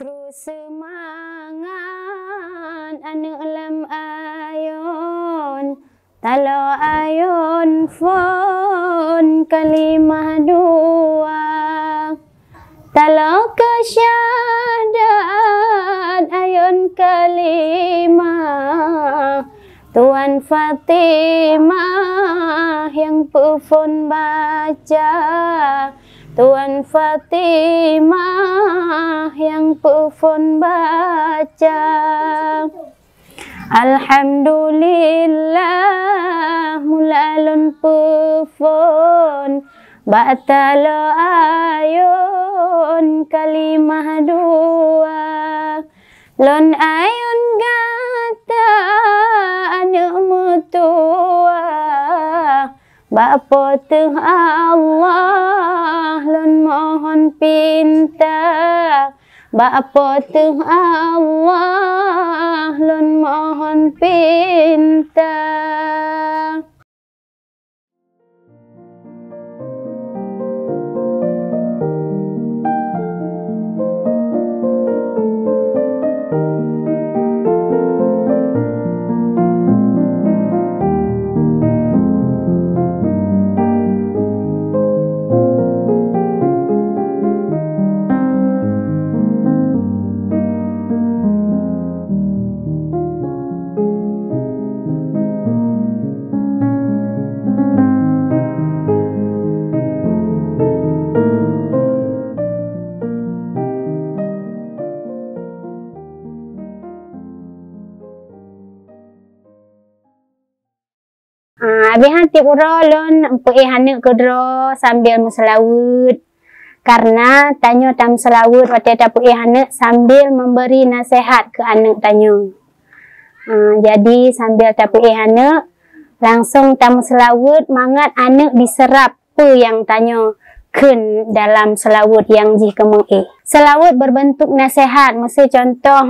Kru semangat anu lam ayun, talo ayun fon kalimah dua, talo kesyahadat ayun kalimah, Tuan Fatimah yang pufun baca, Tuan Fatimah yang pufun baca. Alhamdulillah mulalun pufun batalo ayun kalimah dua, lon ayun gata anu mutua, Bapa teh Allah lon mohon pinta, Bapa teh Allah lon mohon pinta. Habis hati urolon empu hanek kedro sambil muselawut. Karena tanyo tam selawut waktu tapu hanek sambil memberi nasihat ke anak tanyo. Jadi sambil tapu hanek langsung tamu selawut mangat anak diserap pe yang tanyo kun dalam selawut yang ji kemeng Selawut berbentuk nasihat, mesti contoh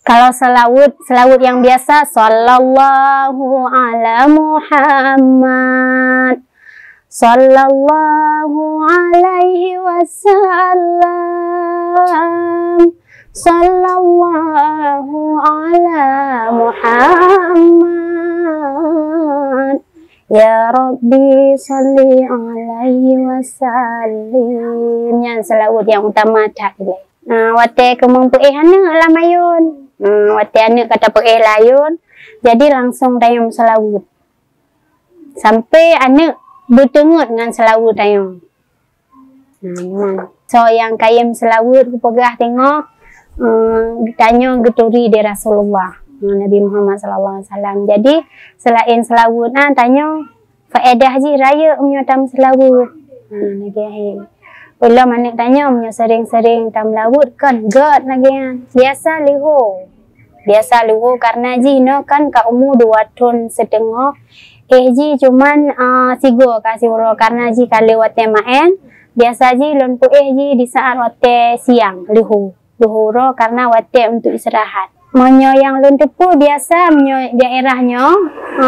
kalau selawut yang biasa, sallallahu ala Muhammad, sallallahu alaihi wasallam, sallallahu ala Muhammad, ya Rabbi salli alaihi wasallim. Yang selawut yang utama tak boleh. Wate kemung hana lamayun. Wate anak kata layun, jadi langsung tayong selawut. Sampai anak bertengut dengan selawut tayong. So yang kayem selawut kupegah tengok tanya geturi di Rasulullah Nabi Muhammad SAW. Jadi selain selawut tanya faedah ji raya menyotam selawut. Belum anak tanya sering-sering tam lawut kan god lagi biasa liho karena ji no kan ka umur 2 tahun setengah ji cuman sigo kasih uro karena ji kali wate maen biasa ji lon pu ji di saat wate siang liho ro karena wate untuk istirahat. Monyo yang lon tepu biasa monyo daerahnya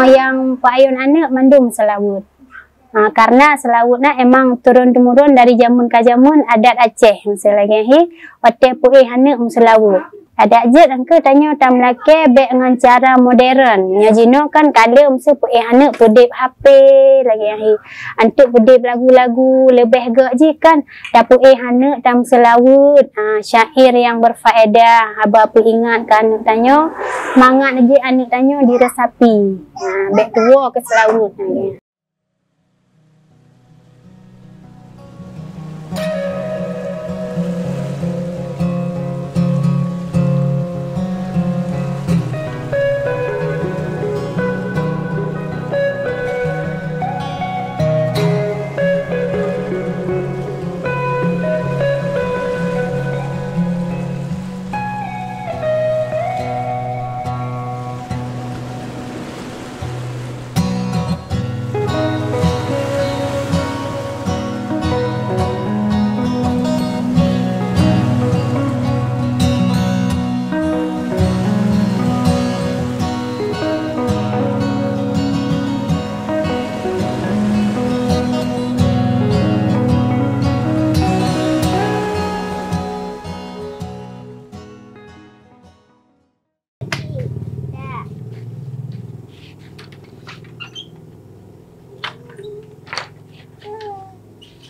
yang payun anak mandum selawut. Karena selawutnya emang turun-temurun dari zaman ke zaman adat Aceh. Misalnya wate puih hanek selawut. Ada aja angke tanya tam laki be dengan cara modern. Nya jino kan kala mesti puih hanek pedip HP lagi antuk pedip lagu-lagu lebih gak ji kan. Da puih hanek tam selawut syair yang berfaedah haba ingat kan tanya mangat aja anak tanya diresapi. Be tua ke selawut lagi.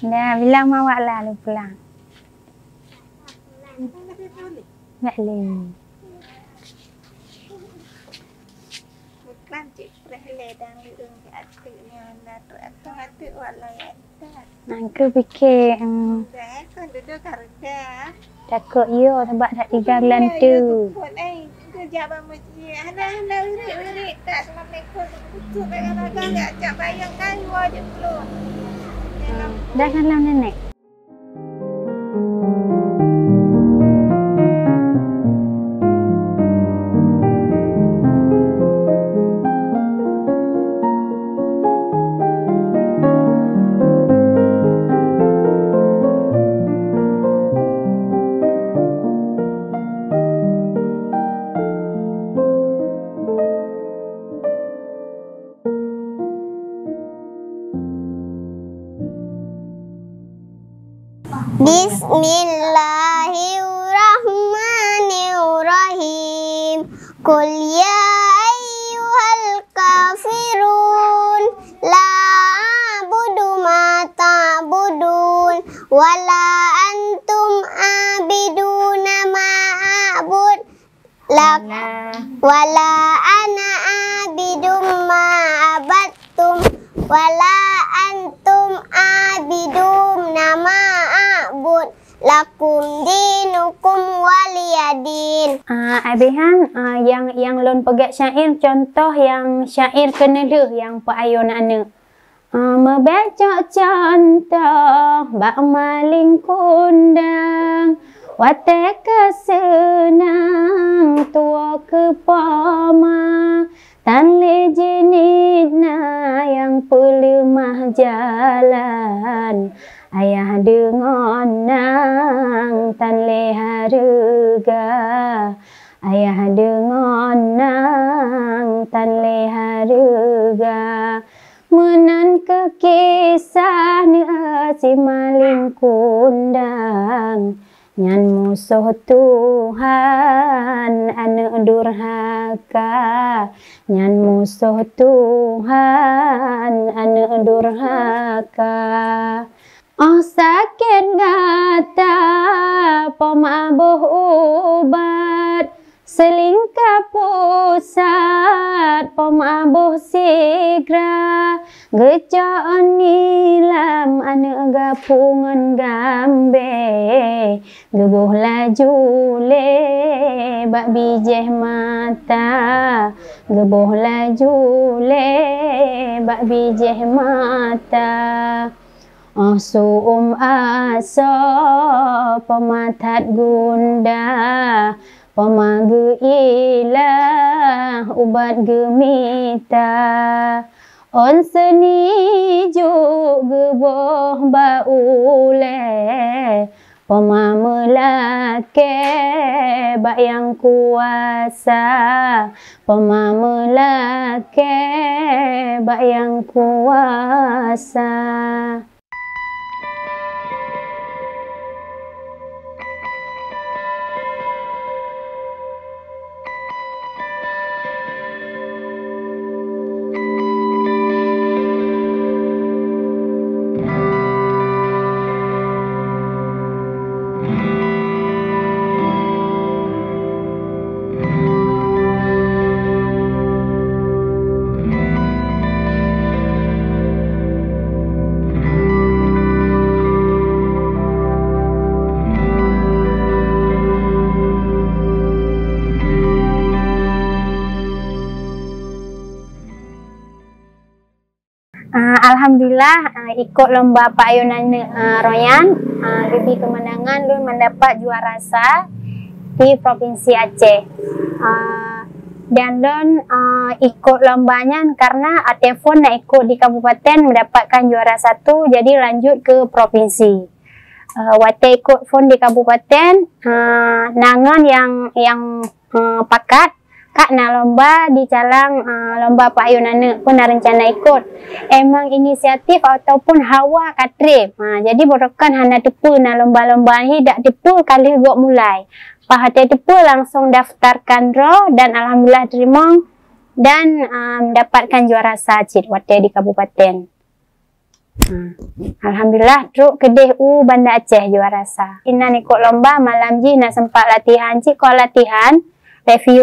Dah bilang mawak lah lu pulang. Tak boleh. Bukan cik perhelai dan liung di atiknya. Datuk atik walai atas. Aku fikir Dah, kan duduk karga. takut yo sebab tak tinggal bulan tu. Kerja abang masjid. Hana wirik. Tak Assalamualaikum. Kutuk dengan agak tak ajak bayang kayu aja dulu. Dah salam nenek. Bismillahirrahmanirrahim. Qul ya ayyuhal kafirun la a'budu ma ta'budun wala antum abiduna ma a'bud wala ana abidum ma abattum wala antum abidum nama a'bud lakum dinukum waliyadin. Abihan yang lon pegat syair, contoh yang syair kenelu yang paayun anak. Membaca contoh bak maling kundang watek kesenang tua kepama tan le jenitna yang pelemah jalan ayah dengan nang tan le harga ayah dengan nang tan le harga menan ke kisah ni si maling kundang nyan musuh Tuhan anak durhaka nyan musuh Tuhan anak durhaka. Oh sakit gata pemabuh ubat selingkah pusat pemabuh sigra gecaan nilam anak gapungan gambe gebuh laju le bak bijeh mata gebuh laju le bak bijeh mata. Oh suum aso pematat gunda pemagu ilah ubat gemita on seni juk geboh baule pemamelake bak yang kuasa pemamelake bak yang kuasa. Alhamdulillah ikut lomba paayunan Royan lebih kemenangan Lun mendapat juara rasa di Provinsi Aceh. Dan Lun ikut lombanya karena telefon nak ikut di kabupaten mendapatkan juara 1 jadi lanjut ke provinsi. Waktu ikut phone di kabupaten nangan yang pakat Kak na lomba di calang lomba paayunan pun nak rencana ikut. Emang inisiatif ataupun hawa katrip. Jadi borokan hana tepu na lomba-lomba ni dak tepu kali gok mulai. Pahati tepu langsung daftarkan draw dan alhamdulillah terima dan mendapatkan juara sacit waktu di kabupaten. Alhamdulillah truk kedih Banda Aceh juara sah. Ina ikut lomba malam ji nak sempat latihan cik ko latihan review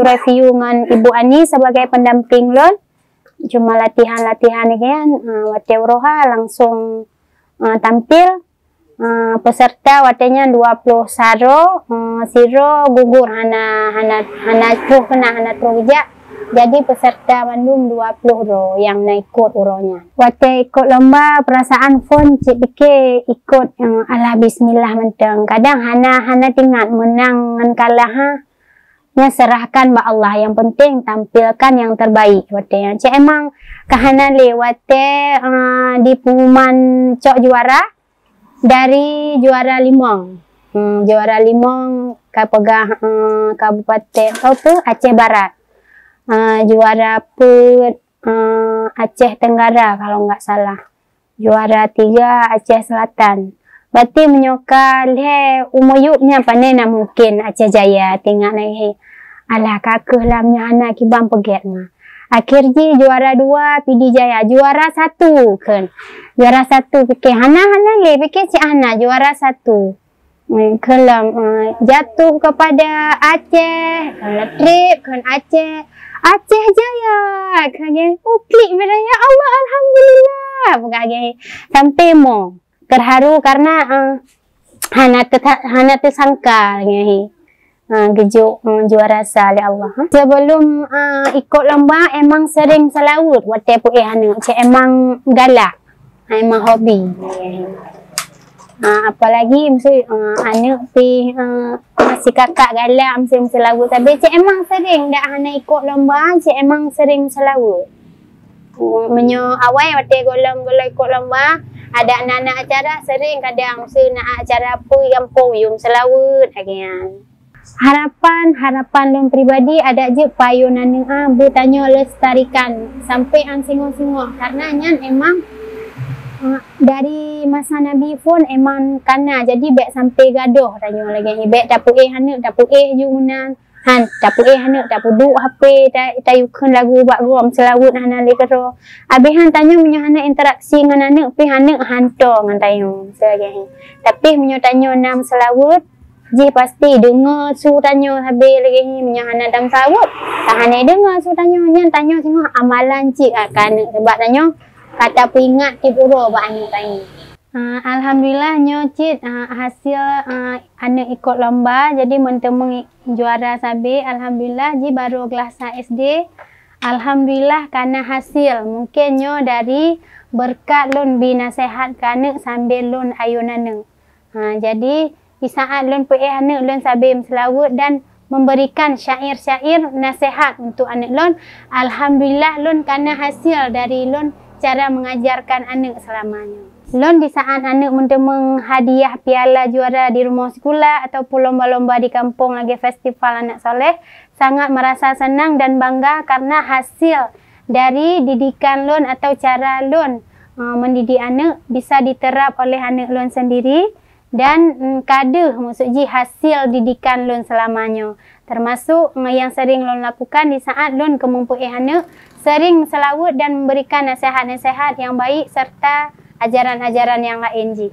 dengan Ibu Ani sebagai pendamping lon. Cuma latihan ni kan wate uroha langsung tampil peserta watenya 20 saro siro gugur hana truk kena hana truk jak. Jadi peserta Bandung 20 ro yang nak ikut uronya. Waktu ikut lomba perasaan pun cik fikir ikut ala bismillah menteng. Kadang hana tinggal menang dengan kalah nya serahkan ba Allah. Yang penting tampilkan yang terbaik. Waktu cik emang kahana lewat di pengumuman cok juara dari juara Limong. Juara Limong kapegah Kabupaten Aceh Barat. Juara Aceh Tenggara kalau nggak salah. Juara 3 Aceh Selatan. Berarti menyokal umuyuknya panena mungkin Aceh Jaya tinggal lagi. Alah kakeh lamnya anak kibang peget mah. Akhir ji juara 2 PD Jaya, juara 1 kan. Juara 1 fikir hana le fikir si Ana juara 1. Kelam jatuh kepada Aceh, trip kan Aceh Jaya, kaget, klik bila ya Allah, alhamdulillah, kaget, sampai mo terharu karena hana tersangka, gejuk juara sah oleh Allah. Sebelum ikut lomba emang sering selawut, waktu hana, emang galak, emang hobi. Apalagi mesti anak pi masih kakak galak mesti selawut tapi cik emang sering dak hana ikut lomba cik emang sering selawut. Menyo awal waktu golong ikut lomba ada anak-anak acara sering kadang mesti nak acara apa yang poyum selawut agian. Harapan lom pribadi ada je payun anak bertanya lestarikan sampai singgung-singgung karena nyan emang dari masa Nabi pun emang kana jadi baik sampai gaduh tanya lagi baik dapur hanek dapur junan dapur hanek dapur duk HP tayukan lagu bak gom selawut hana le kero abihan tanya punya hanek interaksi dengan anek pi hanek hanto ngan tayo selagi tapi punya tanya nam selawut ji pasti dengar su tanya habis lagi punya hanek dam selawut tak hanek dengar su tanya tengok amalan cik akan sebab tanya kata peringat tiburo ba anak tanya. Alhamdulillah nyocit hasil anak ikut lomba jadi mentemui juara sabi. Alhamdulillah ji baru kelas SD. Alhamdulillah karena hasil mungkin nyo dari berkat lon binasehat kanek sambil lon ayun anak. Jadi di saat lon anak lon sabi selawut dan memberikan syair-syair nasihat untuk anak lon. Alhamdulillah lon karena hasil dari lon cara mengajarkan anak selamanya. Lon di saat anak mentemung hadiah piala juara di rumah sekolah ataupun lomba-lomba di kampung lagi festival anak soleh, sangat merasa senang dan bangga karena hasil dari didikan lon atau cara lon mendidik anak bisa diterap oleh anak lon sendiri dan kada maksudnya hasil didikan lon selamanya. Termasuk yang sering lon lakukan di saat lon kemumpuan anak sering selawut dan memberikan nasihat-nasihat yang baik serta ajaran-ajaran yang lain ji.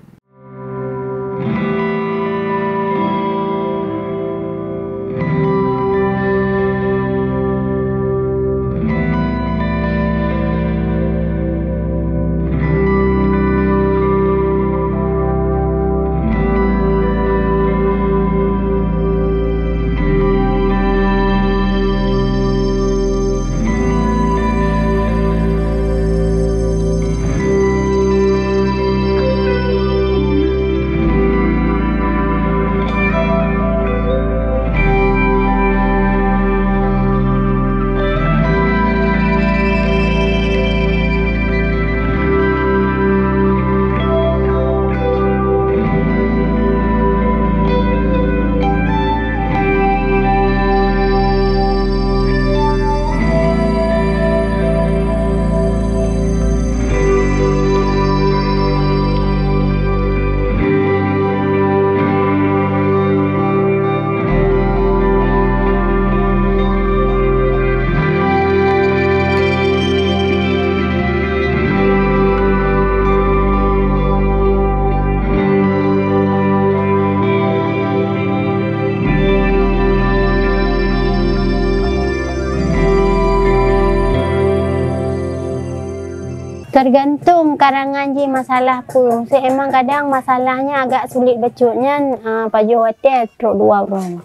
Tergantung karangan je masalah apa. So, emang kadang masalahnya agak sulit bacutnya, pajuh hotel teruk 2 orang.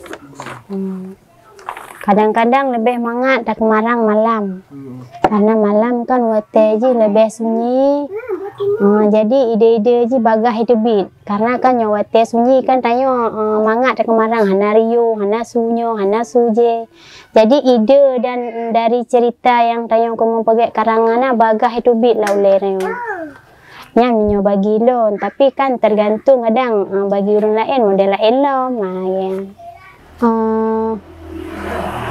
Kadang-kadang lebih mangat tak kemarang malam. Karena malam kan hotel je lebih sunyi. Jadi ide-ide je bagah itu bit. Karena kan yang hotel sunyi kan tanya mangat tak kemarang hana riuh, hana sunyo, hana suje. Jadi ide dan dari cerita yang tanya kamu pergi karangan bagah itu bit lah oleh tanya. Yang minyo bagi lon, tapi kan tergantung kadang bagi orang lain model lain lah.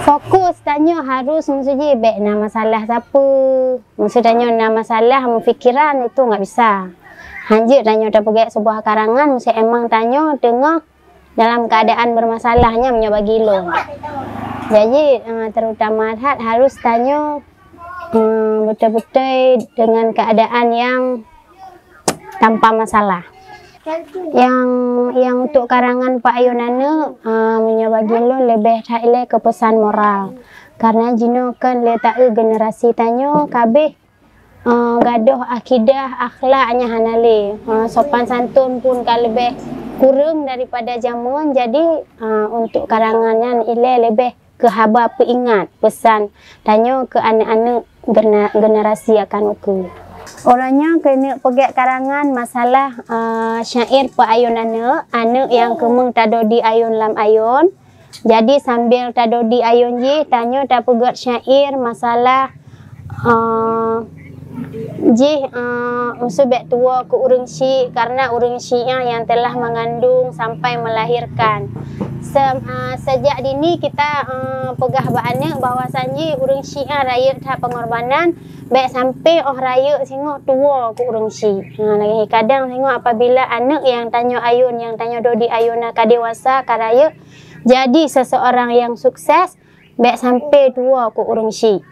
Fokus tanya harus maksudnya baik nama masalah siapa. Maksud tanya nama masalah fikiran itu nggak bisa. Hanya tanya dah pergi sebuah karangan mesti emang tanya tengok dalam keadaan bermasalahnya menyabagi lo. Jadi terutama harus tanya betul-betul dengan keadaan yang tanpa masalah. Yang untuk karangan Pak Ayunana menyabagi lo lebih tak ke pesan moral. Karena jino kan letak generasi tanya kabeh gaduh akidah akhlaknya hanale. Sopan santun pun kan lebih kurang daripada jamuan. Jadi untuk karangannya lebih ke haba peingat pesan tanya ke anak-anak generasi akan uku. Orangnya kena pergi karangan masalah syair Pak Ayunana, anak yang kemeng tado di ayun lam ayun. Jadi sambil tado di ayun je tanya tak pergi syair masalah musibah tua ke urang syik karena urang syiknya yang telah mengandung sampai melahirkan. Sejak dini kita pegah baanak bahwasannya urang syiknya raya tak pengorbanan baik sampai raya tengok tua ke urang syik. Lagi kadang tengok apabila anak yang tanya ayun yang tanya dodi ayun ka dewasa ka raya jadi seseorang yang sukses baik sampai tua ke urang syik.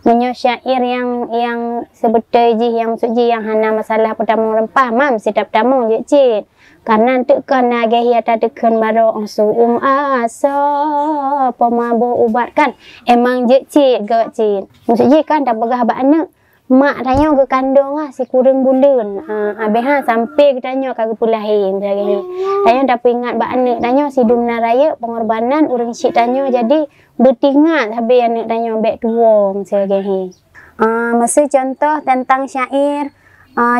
Menyo syair yang sebetul je yang suji yang hana masalah pertama rempah mam sedap tamu je cik karena tu kan agak hiat tekan baru su asa pemabo ubat kan emang je cik gak cik maksud je kan tak begah ba anak mak tanya ke kandung si kurang bulan abeh sampai tanya kagak pulahin lagi tanya tak ingat ba anak tanya si dumna raya pengorbanan urang syik tanya jadi bertingat habis anak tanya baik tua macam lagi masa contoh tentang syair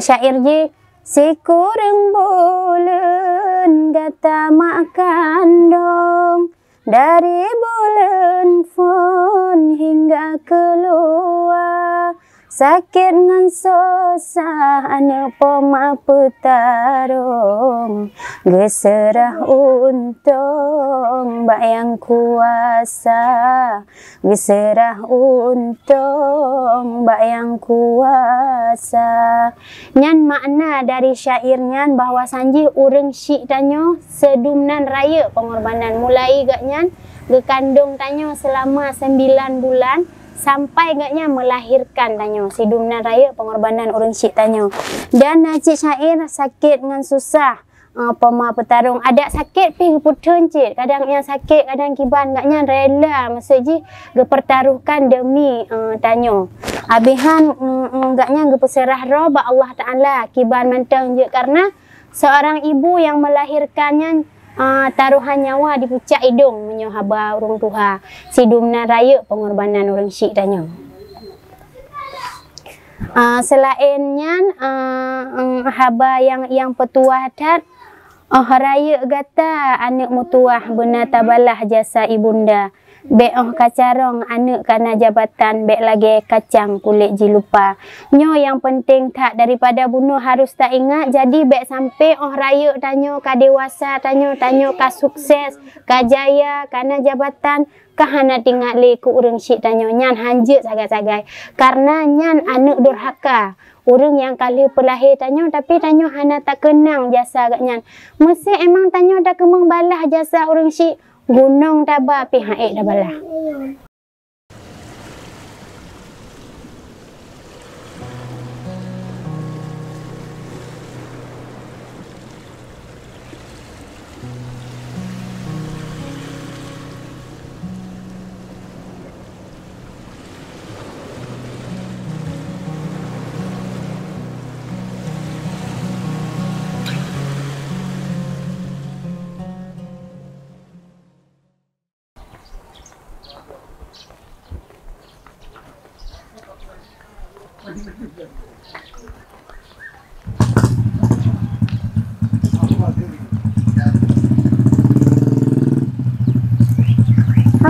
syair je si kurang bulan kata mak kandung dari bulan pun hingga keluar sakit ngan susah anak poma petarung geserah untung bak yang kuasa geserah untung bak yang kuasa. Nyan makna dari syairnya bahwa sanji urang syik tanya sedumnan raya pengorbanan mulai gak nyan gekandung tanya selama 9 bulan sampai gaknya melahirkan tanya si dumna raya pengorbanan urang syik tanya dan cik syair sakit ngan susah pema petarung ada sakit pi putun cik, kadang yang sakit kadang kiban gaknya rela maksud ji gepertaruhkan demi tanyo abihan gaknya gepeserah roh ba Allah Taala kiban mentang je karena seorang ibu yang melahirkannya taruhan nyawa di pucak hidung menyo haba urang Tuhan sidumna raya pengorbanan orang syik tanyo. Selainnya haba yang petuah dat raya gata anak mutuah benar tabalah jasa ibunda be kacarong anak kana jabatan be lagi kacang kulit jilupa nyo yang penting tak daripada bunuh harus tak ingat jadi be sampai raya tanyo ka dewasa tanyo ka sukses ka jaya kana jabatan kahana tinggal le ku urang syik tanyo nyan hanjut sagai-sagai karena nyan anak durhaka urang yang kali pelahir tanyo tapi tanyo hana tak kenang jasa gak nyan mesti emang tanyo dah kemang balah jasa urang syik gunung taba pi haik dah balah.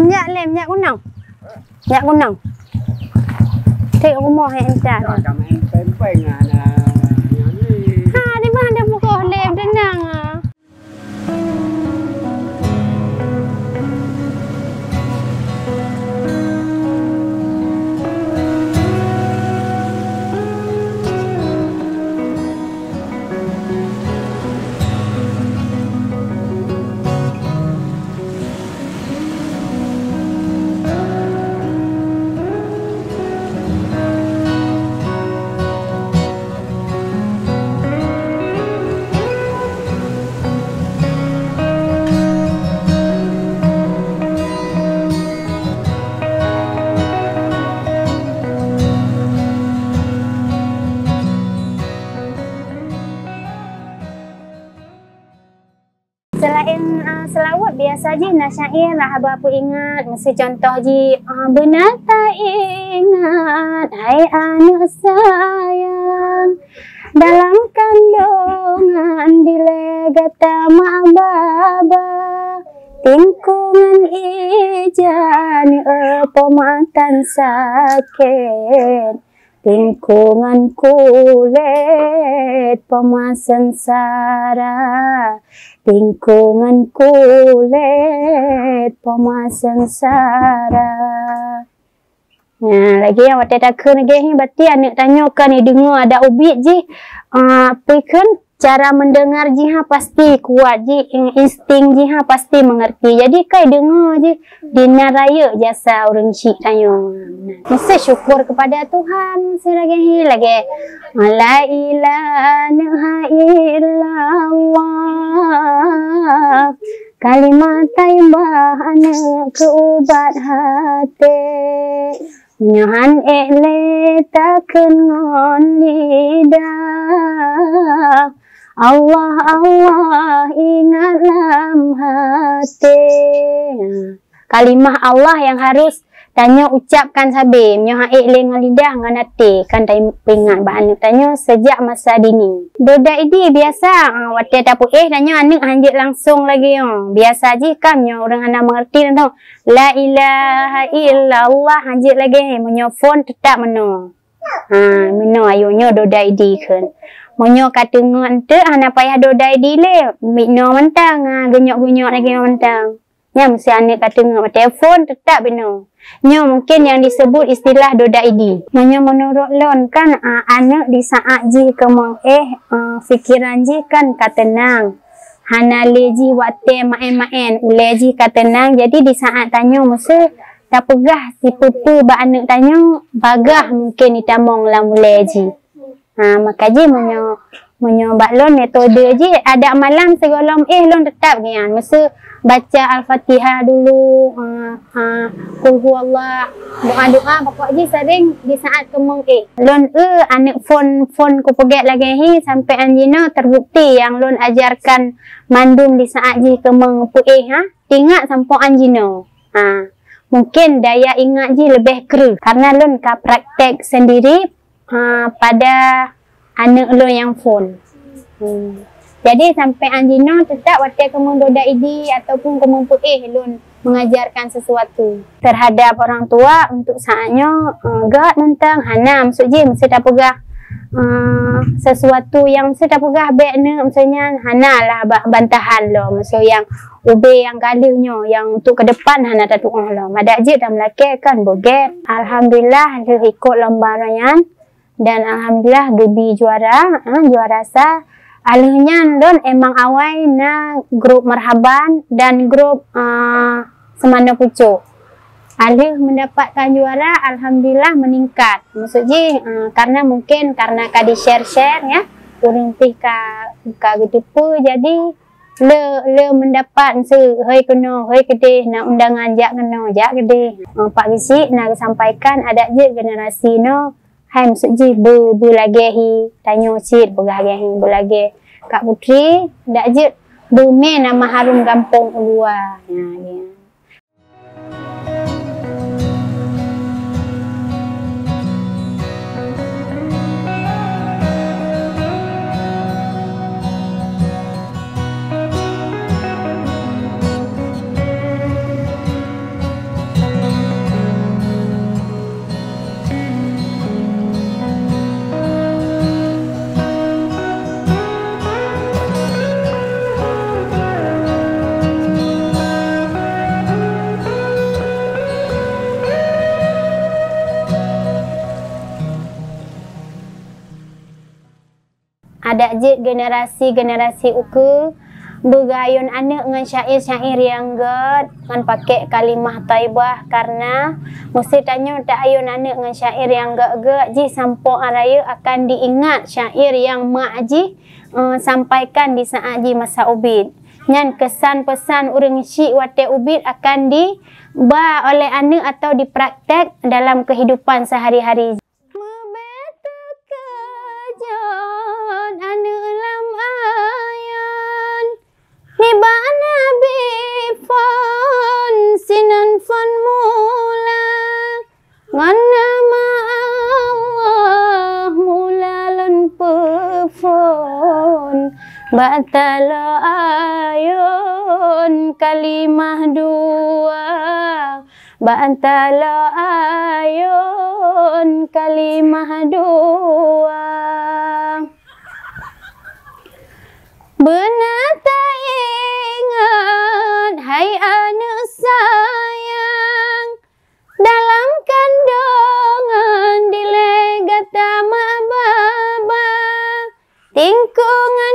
Nyak lem nyak kunang. Nyak kunang. Thik aku mau hek entar. Ha di mana buka lem denang ah. Selain selawat biasa je nak syair lah apa ingat mesti contoh je benar tak ingat hai anak sayang dalam kandungan dilegata mak baba tingkungan ijan pematan sakit lingkungan kulit pemasengsara lingkungan kulit pemasengsara. Nah, lagi yang waktu takkan lagi ni berarti anak tanyakan ni dengar ada ubit je. Pikir cara mendengar jiha pasti kuat je, insting jiha pasti mengerti. Jadi kai dengar je dina raya jasa orang syik tanya. Mesti syukur kepada Tuhan selagi la ilaha illallah kalimat taibah anak keubat hati nyohan ele takkan ngon lidah Allah Allah ingat dalam hati. Kalimah Allah yang harus tanya ucapkan sabi nyoha le ngan lidah ngan hati kan tai pingat ba anak tanya sejak masa dini. Doda ini biasa waktu tapu tanya anak hanjut langsung lagi biasa je kan nyo orang anak mengerti tau la ilaha illallah hanjut lagi menyo phone tetap meno. Meno ayunyo doda ini kan. Monyo kata ngan te anak payah dodai dile mikno mentang genyok-genyok lagi mentang. Nya mesti anak kata ngan telefon tetap beno. Nyo mungkin yang disebut istilah doda ID. Nyo menurut lon kan anak di saat ji kemong fikiran ji kan katenang. Hana leji waktu main-main uleji katenang jadi di saat tanya mesti tak pegah si putu ba anak tanya bagah mungkin ditamong lam uleji. Maka je Menyobak lon metode je ada malam segolom lon tetap gian. Masa baca Al-Fatihah dulu, qul huwallah, doa-doa pokok je sering di saat kemong lon anak phone ku pegat lagi sampai anjina terbukti yang lon ajarkan mandum di saat je kemong ingat sampai anjina. Mungkin daya ingat je lebih kru karena lon ka praktek sendiri pada anak lon yang phone. Jadi sampai anjino tetap waktu kemung doda idi ataupun kemung lon mengajarkan sesuatu terhadap orang tua untuk saatnya gak tentang hana maksud je mesti tak pegah sesuatu yang mesti tak pegah baik maksudnya hana lah bantahan lo maksud yang ube yang kalihnya yang untuk ke depan hana tak tuang lo madak je dalam laki kan boget. Alhamdulillah dia ikut lomba rayan dan alhamdulillah gebi juara sah. Alihnya don emang awal na grup marhaban dan grup semana pucuk. Alih mendapatkan juara, alhamdulillah meningkat. Maksudnya karena mungkin karena kadi share ya, urang tih ka gedepu jadi le mendapat hei kena hei gede na undangan jak kena jak gede. Pak Gisi nak sampaikan ada je generasi no hai maksudnya lagi tanya cik berlagi Kak Putri dak je bumi nama harum kampung Ulua. Dia. Ada je generasi uke bergayun anak dengan syair-syair yang ged dengan pakai kalimah taibah karena mesti tanya tak ayun anak dengan syair yang ged ji sampai araya akan diingat syair yang mak ji sampaikan di saat ji masa ubid. Nyan kesan pesan urang syik wate ubid akan diba oleh anak atau dipraktek dalam kehidupan sehari-hari. Batala ayun kalimah dua Batala ayun kalimah dua Benar tak ingat hai anak sayang dalam kandungan dilegata mak baba tingkungan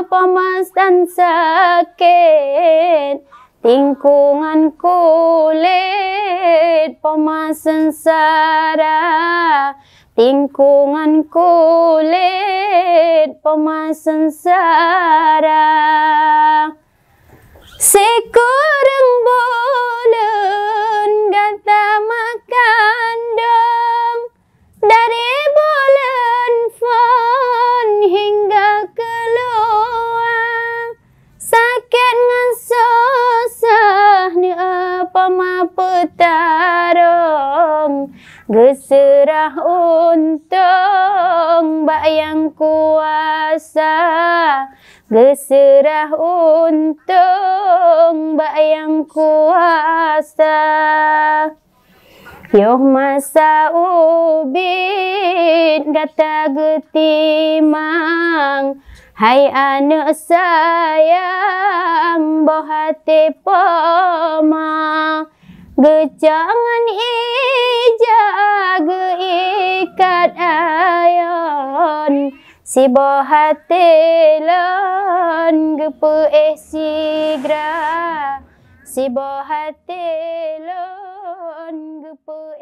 pemasan sakit tingkungan kulit pemasan sara tingkungan kulit pemasan sara sekurang bulan gata makan dong dari bulan fon hingga keluar sakit ngan susah ni apa ma petarong geserah untung bayang kuasa geserah untung bayang kuasa Yoh masa ubid kata getimang hai anak sayang bohate poma gejangan ija geikat ayon si bohate lon gepe sigra si bohate lon gepe